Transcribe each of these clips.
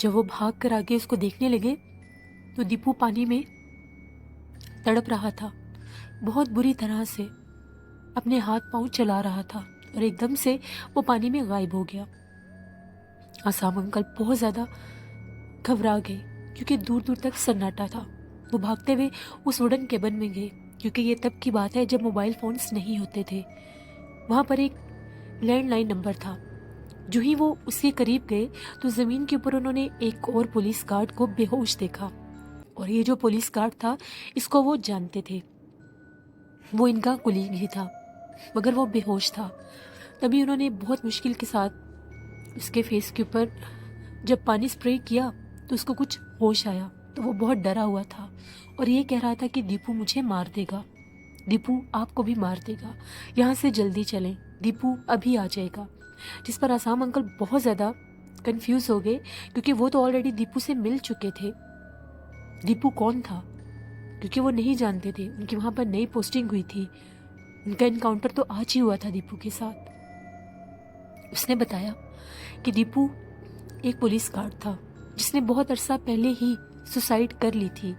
جب وہ بھاگ کر آگے اس کو دیکھنے لگے تو دیپو پانی میں تڑپ رہا تھا، بہت بری طرح سے اپنے ہاتھ پاؤں چلا رہا تھا اور ایک دم سے وہ پانی میں غائب ہو گیا۔ عصام انکل بہت زیادہ گھبرا گئے کیونکہ دور دور تک سناٹا تھا۔ وہ بھاگتے ہوئے اس ووڈن کیبن میں گئے کیونکہ یہ تب کی بات ہے جب موبائل فونز نہیں ہوتے تھے۔ وہاں پر ایک لینڈ لائن نمبر تھا۔ جو ہی وہ اس کے قریب گئے تو زمین کے اوپر انہوں نے ایک اور پولیس گارڈ کو بے ہوش دیکھا، اور یہ جو پولیس گارڈ تھا اس کو وہ جانتے تھے، وہ ان کا کولیگ ہی تھا، مگر وہ بے ہوش تھا۔ تبھی انہوں نے بہت مشکل کے ساتھ اس کے فیس کے اوپر جب پانی سپرے کیا تو اس کو کچھ ہوش آیا، تو وہ بہت ڈرا ہوا تھا اور یہ کہہ رہا تھا کہ دیپو مجھے مار دے گا، دیپو آپ کو بھی مار دے گا، یہاں سے جلدی چلیں، دیپو ابھی آ جائے گا۔ جس پر عصام انکل بہت زیادہ کنفیوز ہو گئے کیونکہ وہ تو آلریڈی دیپو سے مل چکے تھے۔ دیپو کون تھا؟ کیونکہ وہ نہیں جانتے تھے، ان کی وہاں پر نئی پوسٹنگ ہوئی تھی، ان کا انکاؤنٹر تو آج ہی ہوا تھا دیپو کے ساتھ۔ اس نے بتایا کہ دیپو ایک پولیس گارڈ تھا جس نے بہت عرصہ پہلے ہی سوسائڈ کر لی تھی،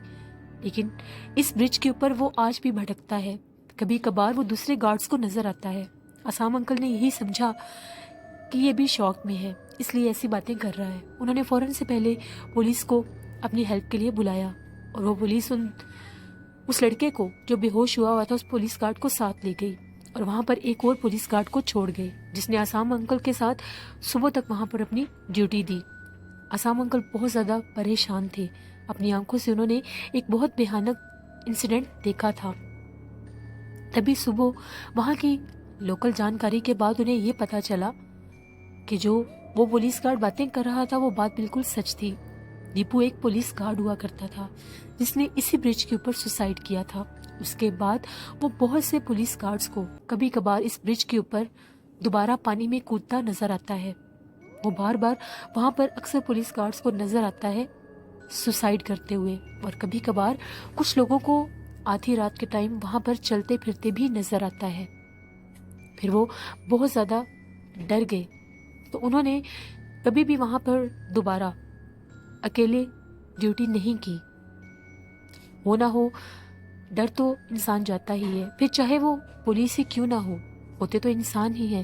لیکن اس برج کے اوپر وہ آج بھی بھٹکتا ہے، کبھی کبھار وہ دوسرے گارڈز کو نظر آتا ہے۔ عصام انکل نے یہی سمجھا کہ یہ بھی شوق میں ہے، اس لیے ایسی باتیں کر رہا ہے۔ انہوں نے فوراً سے پہلے پولیس کو اپنی ہیلپ کے لیے بلایا، اور وہ پولیس اس لڑکے کو جو بے ہوش ہوا تھا اس پولیس گارڈ کو ساتھ لے گئی، اور وہاں پر ایک اور پولیس گارڈ کو چھوڑ گئے جس نے عصام انکل کے ساتھ صبح تک وہاں پر اپنی ڈیوٹی دی۔ عصام انکل بہت زیادہ پریشان تھے، اپنی آنکھوں سے انہوں نے ایک بہت بھیانک انسیڈنٹ دیکھا تھا۔ تبھی صبح وہاں کی لوکل جانکاری کے بعد انہیں یہ پتا چلا کہ جو وہ پولیس گارڈ باتیں کر رہا تھا وہ بات بالکل سچ تھی۔ دیپو ایک پولیس گارڈ ہوا کرتا تھا جس نے اسی برج کے اوپر سوسائڈ کیا تھا۔ اس کے بعد وہ بہت سے پولیس گارڈز کو کبھی کبھار اس برج کے اوپر دوبارہ پانی میں کودتا نظر آتا ہے۔ وہ بار بار وہاں پر اکثر پولیس گارڈز کو نظر آتا ہے سوسائڈ کرتے ہوئے، اور کبھی کبھار کچھ لوگوں کو آدھی رات کے ٹائم وہاں پر چلتے پھرتے بھی نظر آتا ہے۔ پھر وہ بہت زیادہ ڈر گئے تو انہوں نے کبھی بھی وہاں پر دوبارہ اکیلے ڈیوٹی نہیں کی۔ ہو نہ ہو ڈر تو انسان جاتا ہی ہے، پھر چاہے وہ پولیس ہی کیوں نہ ہو، ہوتے تو انسان ہی ہیں،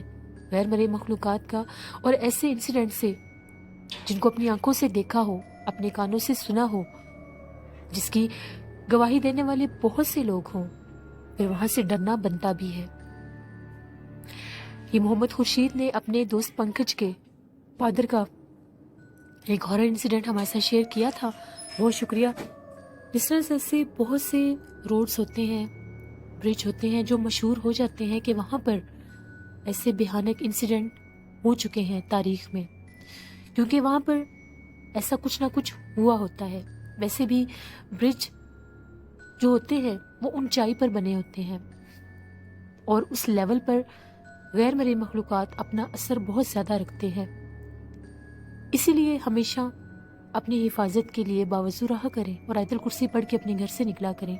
غیر مرئی مخلوقات کا، اور ایسے انسیڈنٹ سے جن کو اپنی آنکھوں سے دیکھا ہو، اپنے کانوں سے سنا ہو، جس کی گواہی دینے والے بہت سے لوگ ہوں، پھر وہاں سے ڈرنا بنتا بھی ہے۔ یہ محمد خورشید نے اپنے دوست پنکج کے فادر کا ایک ہارر انسیڈنٹ ہمارے ساتھ شیئر کیا تھا، بہت شکریہ۔ اس طرح سے ایسے بہت سے روڈز ہوتے ہیں، برج ہوتے ہیں جو مشہور ہو جاتے ہیں کہ وہاں پر ایسے بھیانک انسیڈنٹ ہو چکے ہیں تاریخ میں، کیونکہ وہاں پر ایسا کچھ نہ کچھ ہوا ہوتا ہے۔ ویسے بھی برج جو ہوتے ہیں وہ اونچائی پر بنے ہوتے ہیں، اور اس لیول پر غیر مرئی مخلوقات اپنا اثر بہت زیادہ رکھتے ہیں، اسی لیے ہمیشہ اپنی حفاظت کے لیے باوضو رہا کریں اور آیت الکرسی پڑھ کے اپنے گھر سے نکلا کریں۔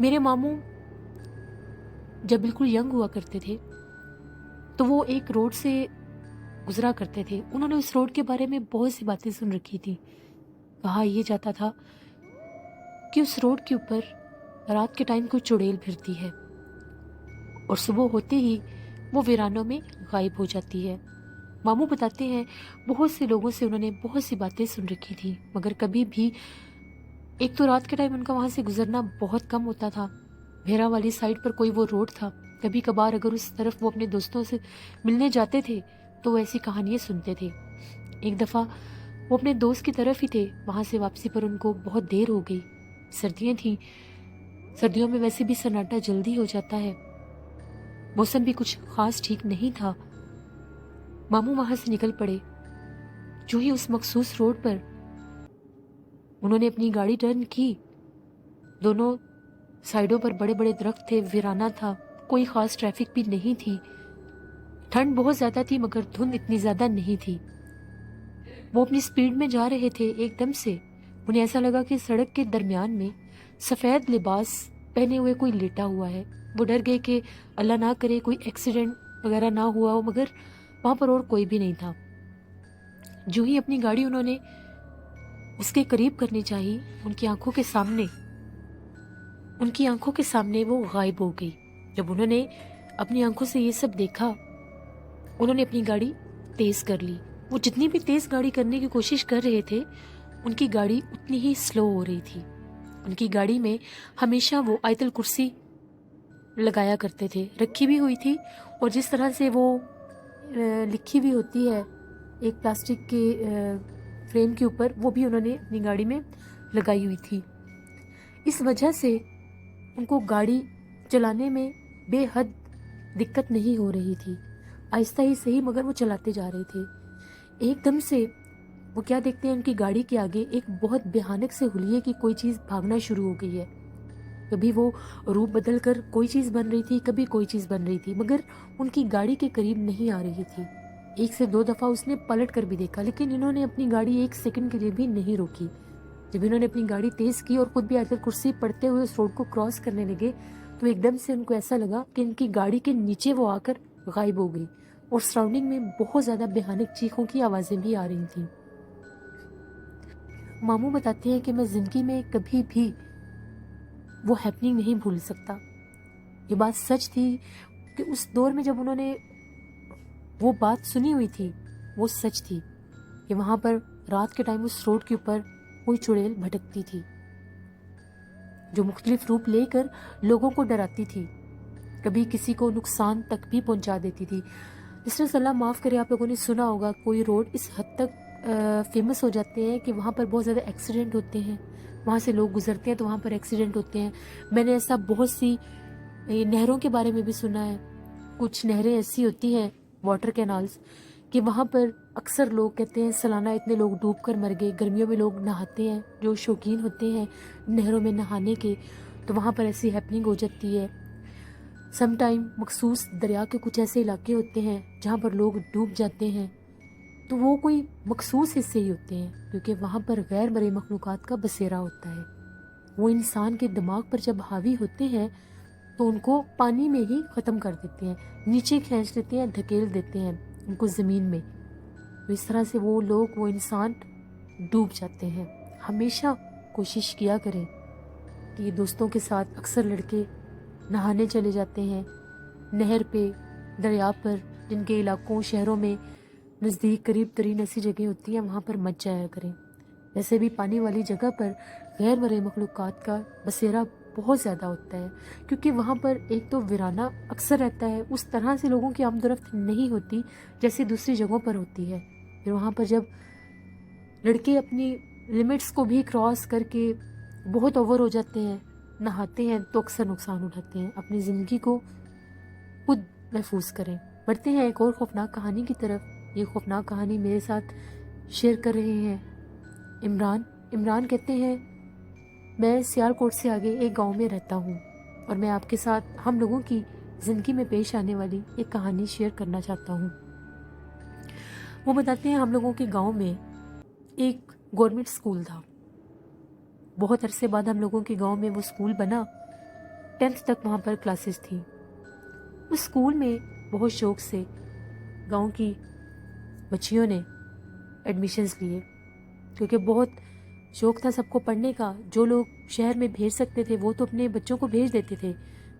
میرے ماموں جب بالکل ینگ ہوا کرتے تھے تو وہ ایک روڈ سے گزرا کرتے تھے، انہوں نے اس روڈ کے بارے میں بہت سی باتیں سن رکھی تھی۔ کہا یہ جاتا تھا کہ اس روڈ کے اوپر رات کے ٹائم کوئی چڑیل پھرتی ہے اور صبح ہوتے ہی وہ ویرانوں میں غائب ہو جاتی ہے۔ ماموں بتاتے ہیں بہت سے لوگوں سے انہوں نے بہت سی باتیں سن رکھی تھی، مگر کبھی بھی ایک تو رات کے ٹائم ان کا وہاں سے گزرنا بہت کم ہوتا تھا، بھیرا والی سائڈ پر کوئی وہ روڈ تھا، کبھی کبھار اگر اس طرف وہ اپنے دوستوں سے ملنے جاتے تھے تو وہ ایسی کہانیاں سنتے تھے۔ ایک دفعہ وہ اپنے دوست کی طرف ہی تھے، وہاں سے واپسی پر ان کو بہت دیر ہو گئی، سردیاں تھیں، سردیوں میں ویسے بھی سناٹا جلدی ہو جاتا ہے، موسم بھی کچھ خاص ٹھیک نہیں تھا۔ ماموں وہاں سے نکل پڑے، جو ہی اس مخصوص روڈ پر انہوں نے اپنی گاڑی ٹرن کی، دونوں سائڈوں پر بڑے بڑے درخت تھے، ویرانہ تھا، کوئی خاص ٹریفک بھی نہیں تھی، ٹھنڈ بہت زیادہ تھی مگر دھند اتنی زیادہ نہیں تھی۔ وہ اپنی سپیڈ میں جا رہے تھے، ایک دم سے انہیں ایسا لگا کہ سڑک کے درمیان میں سفید لباس پہنے ہوئے کوئی لیٹا ہوا ہے۔ وہ ڈر گئے کہ اللہ نہ کرے کوئی ایکسیڈنٹ وغیرہ نہ ہوا ہو، مگر وہاں پر اور کوئی بھی نہیں تھا۔ جو ہی اپنی گاڑی انہوں نے اس کے قریب کرنی چاہی، ان کی آنکھوں کے سامنے وہ غائب ہو گئی۔ جب انہوں نے اپنی آنکھوں سے یہ سب دیکھا، انہوں نے اپنی گاڑی تیز کر لی۔ وہ جتنی بھی تیز گاڑی کرنے کی کوشش کر رہے تھے، ان کی گاڑی اتنی ہی سلو ہو رہی تھی۔ ان کی گاڑی میں ہمیشہ وہ آیت الکرسی لگایا کرتے تھے، رکھی بھی ہوئی تھی، اور جس طرح سے وہ لکھی ہوئی ہوتی ہے ایک پلاسٹک کے فریم کے اوپر، وہ بھی انہوں نے اپنی گاڑی میں لگائی ہوئی تھی۔ اس وجہ سے ان کو گاڑی چلانے میں بے حد دقت نہیں ہو رہی تھی، آہستہ ہی صحیح مگر وہ چلاتے جا رہے تھے۔ ایک دم سے وہ کیا دیکھتے ہیں، ان کی گاڑی کے آگے ایک بہت بھیانک سے حلیے کی کوئی چیز بھاگنا شروع ہو گئی ہے۔ کبھی وہ روپ بدل کر کوئی چیز بن رہی تھی، کبھی کوئی چیز بن رہی تھی، مگر ان کی گاڑی کے قریب نہیں آ رہی تھی۔ 1 سے 2 دفعہ اس نے پلٹ کر بھی دیکھا، لیکن انہوں نے اپنی گاڑی 1 سیکنڈ کے لیے بھی نہیں روکی۔ جب انہوں نے اپنی گاڑی تیز کی اور خود بھی آیت الکرسی پڑھتے ہوئے اس روڈ کو کراس کرنے لگے، تو ایک دم سے ان کو ایسا لگا کہ ان کی گاڑی کے نیچے وہ آ کر غائب ہو گئی، اور سراؤنڈنگ میں بہت زیادہ بھیانک چیخوں کی آوازیں بھی آ رہی تھیں۔ ماموں بتاتے ہیں کہ میں زندگی میں کبھی بھی وہ ہیپننگ نہیں بھول سکتا۔ یہ بات سچ تھی کہ اس دور میں جب انہوں نے وہ بات سنی ہوئی تھی، وہ سچ تھی کہ وہاں پر رات کے ٹائم اس روڈ کے اوپر کوئی چڑیل بھٹکتی تھی، جو مختلف روپ لے کر لوگوں کو ڈراتی تھی، کبھی کسی کو نقصان تک بھی پہنچا دیتی تھی۔ جس طرح اللہ معاف کرے، آپ لوگوں نے سنا ہوگا کوئی روڈ اس حد تک فیمس ہو جاتے ہیں کہ وہاں پر بہت زیادہ ایکسیڈنٹ ہوتے ہیں، وہاں سے لوگ گزرتے ہیں تو وہاں پر ایکسیڈنٹ ہوتے ہیں۔ میں نے ایسا بہت سی نہروں کے بارے میں بھی سنا ہے۔ کچھ نہریں ایسی ہوتی ہیں، واٹر کینالز، کہ وہاں پر اکثر لوگ کہتے ہیں سالانہ اتنے لوگ ڈوب کر مر گئے۔ گرمیوں میں لوگ نہاتے ہیں، جو شوقین ہوتے ہیں نہروں میں نہانے کے، تو وہاں پر ایسی ہیپننگ ہو جاتی ہے۔ سم ٹائم مخصوص دریا کے کچھ ایسے علاقے ہوتے ہیں جہاں پر لوگ ڈوب جاتے ہیں، تو وہ کوئی مخصوص حصے ہی ہوتے ہیں، کیونکہ وہاں پر غیر مرئی مخلوقات کا بسیرا ہوتا ہے۔ وہ انسان کے دماغ پر جب حاوی ہوتے ہیں تو ان کو پانی میں ہی ختم کر دیتے ہیں، نیچے کھینچ لیتے ہیں، دھکیل دیتے ہیں ان کو زمین میں۔ تو اس طرح سے وہ لوگ، وہ انسان ڈوب جاتے ہیں۔ ہمیشہ کوشش کیا کریں کہ یہ دوستوں کے ساتھ اکثر لڑکے نہانے چلے جاتے ہیں نہر پہ، دریا پر، جن کے علاقوں شہروں میں نزدیک قریب ترین ایسی جگہ ہوتی ہیں، وہاں پر مت جایا کریں۔ ویسے بھی پانی والی جگہ پر غیر مرئی مخلوقات کا بسیرا بہت زیادہ ہوتا ہے، کیونکہ وہاں پر ایک تو ویرانہ اکثر رہتا ہے، اس طرح سے لوگوں کی آمد و رفت نہیں ہوتی جیسے دوسری جگہوں پر ہوتی ہے۔ پھر وہاں پر جب لڑکے اپنی لمٹس کو بھی کراس کر کے بہت اوور ہو جاتے ہیں، نہاتے ہیں، تو اکثر نقصان اٹھاتے ہیں۔ اپنی زندگی کو خود محفوظ کریں۔ بڑھتے ہیں ایک اور خوفناک کہانی کی طرف۔ یہ خوفناک کہانی میرے ساتھ شیئر کر رہے ہیں عمران کہتے ہیں، میں سیال کوٹ سے آگے ایک گاؤں میں رہتا ہوں، اور میں آپ کے ساتھ ہم لوگوں کی زندگی میں پیش آنے والی ایک کہانی شیئر کرنا چاہتا ہوں۔ وہ بتاتے ہیں ہم لوگوں کے گاؤں میں ایک گورنمنٹ سکول تھا۔ بہت عرصے بعد ہم لوگوں کے گاؤں میں وہ سکول بنا۔ 10th تک وہاں پر کلاسز تھی۔ اس سکول میں بہت شوق سے گاؤں کی بچیوں نے ایڈمیشنز لیے، کیونکہ بہت شوق تھا سب کو پڑھنے کا۔ جو لوگ شہر میں بھیج سکتے تھے وہ تو اپنے بچوں کو بھیج دیتے تھے،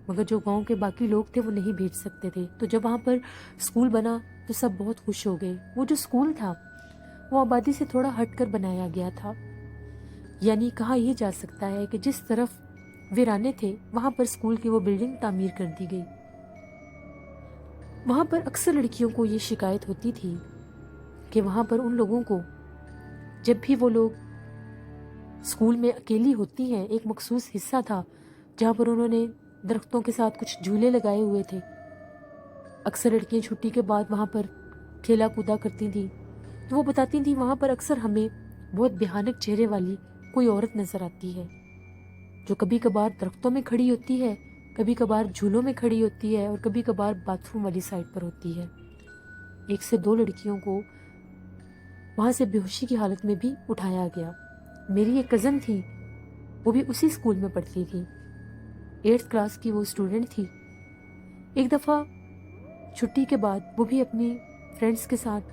مگر جو گاؤں کے باقی لوگ تھے وہ نہیں بھیج سکتے تھے۔ تو جب وہاں پر سکول بنا تو سب بہت خوش ہو گئے۔ وہ جو سکول تھا وہ آبادی سے تھوڑا ہٹ کر بنایا گیا تھا، یعنی کہا یہ جا سکتا ہے کہ جس طرف ویرانے تھے وہاں پر سکول کی وہ بلڈنگ تعمیر کر دی گئی۔ وہاں پر اکثر لڑکیوں کو یہ شکایت ہوتی تھی کہ وہاں پر ان لوگوں کو جب بھی وہ لوگ اسکول میں اکیلی ہوتی ہیں، ایک مخصوص حصہ تھا جہاں پر انہوں نے درختوں کے ساتھ کچھ جھولے لگائے ہوئے تھے۔ اکثر لڑکیاں چھٹی کے بعد وہاں پر کھیلا کودا کرتی تھیں، تو وہ بتاتی تھیں وہاں پر اکثر ہمیں بہت بھیانک چہرے والی کوئی عورت نظر آتی ہے، جو کبھی کبھار درختوں میں کھڑی ہوتی ہے، کبھی کبھار جھولوں میں کھڑی ہوتی ہے، اور کبھی کبھار باتھ روم والی سائڈ پر ہوتی ہے۔ 1 سے 2 لڑکیوں کو وہاں سے بے ہوشی کی حالت میں بھی اٹھایا گیا۔ میری ایک کزن تھی، وہ بھی اسی اسکول میں پڑھتی تھی، 8th کلاس کی وہ اسٹوڈنٹ تھی۔ ایک دفعہ چھٹی کے بعد وہ بھی اپنی فرینڈس کے ساتھ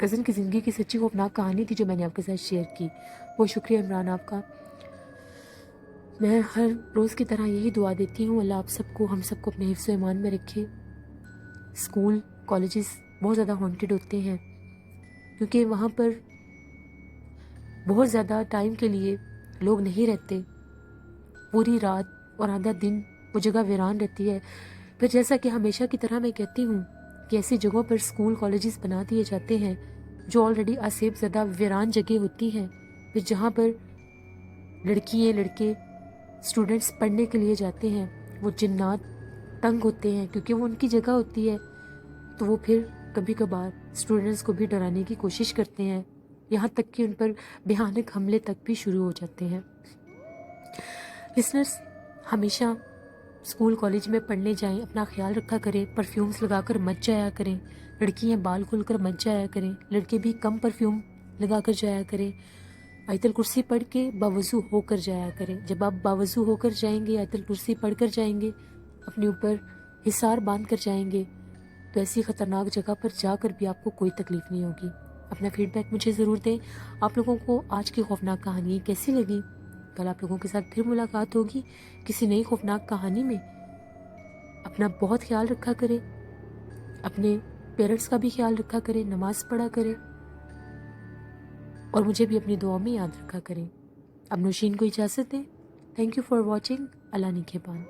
کزن کی زندگی کی سچی خوفناک کہانی تھی جو میں نے آپ کے ساتھ شیئر کی. بہت شکریہ عمران آپ کا. میں ہر روز کی طرح یہی دعا دیتی ہوں، اللہ آپ سب کو، ہم سب کو اپنے حفظ و ایمان میں رکھے. اسکول کالجز بہت زیادہ ہانٹیڈ ہوتے ہیں کیونکہ وہاں پر بہت زیادہ ٹائم کے لیے لوگ نہیں رہتے. پوری رات اور آدھا دن وہ جگہ ویران رہتی ہے. پھر جیسا کہ ہمیشہ کی طرح میں کہتی ہوں کہ ایسی جگہوں پر اسکول کالجز بنا دیے جاتے ہیں جو آلریڈی آسیب زدہ ویران جگہ ہوتی ہیں، پھر جہاں پر لڑکیاں لڑکے اسٹوڈنٹس پڑھنے کے لیے جاتے ہیں، وہ جنات تنگ ہوتے ہیں کیونکہ وہ ان کی جگہ ہوتی ہے. تو وہ پھر کبھی کبھار اسٹوڈنٹس کو بھی ڈرانے کی کوشش کرتے ہیں، یہاں تک کہ ان پر بھیانک حملے تک بھی شروع ہو جاتے ہیں. لسنرس، ہمیشہ اسکول کالج میں پڑھنے جائیں، اپنا خیال رکھا کریں، پرفیومز لگا کر مت جایا کریں. لڑکیاں بال کھول کر مت جایا کریں، لڑکے بھی کم پرفیوم لگا کر جایا کریں. آیت الکرسی پڑھ کے باوضو ہو کر جایا کریں. جب آپ باوضو ہو کر جائیں گے، آیت الکرسی پڑھ کر جائیں گے، اپنے اوپر حصار باندھ کر جائیں گے، تو ایسی خطرناک جگہ پر جا کر بھی آپ کو کوئی تکلیف نہیں ہوگی. اپنا فیڈ بیک مجھے ضرور دیں. آپ لوگوں کو آج کی خوفناک کہانی کیسی لگی؟ کل آپ لوگوں کے ساتھ پھر ملاقات ہوگی کسی نئی خوفناک کہانی میں. اپنا بہت خیال رکھا کریں، اپنے پیرنٹس کا بھی خیال رکھا کریں، نماز پڑھا کریں، اور مجھے بھی اپنی دعاؤں میں یاد رکھا کریں. اب نوشین کو اجازت دیں. Thank you for watching. Allah نگہبان.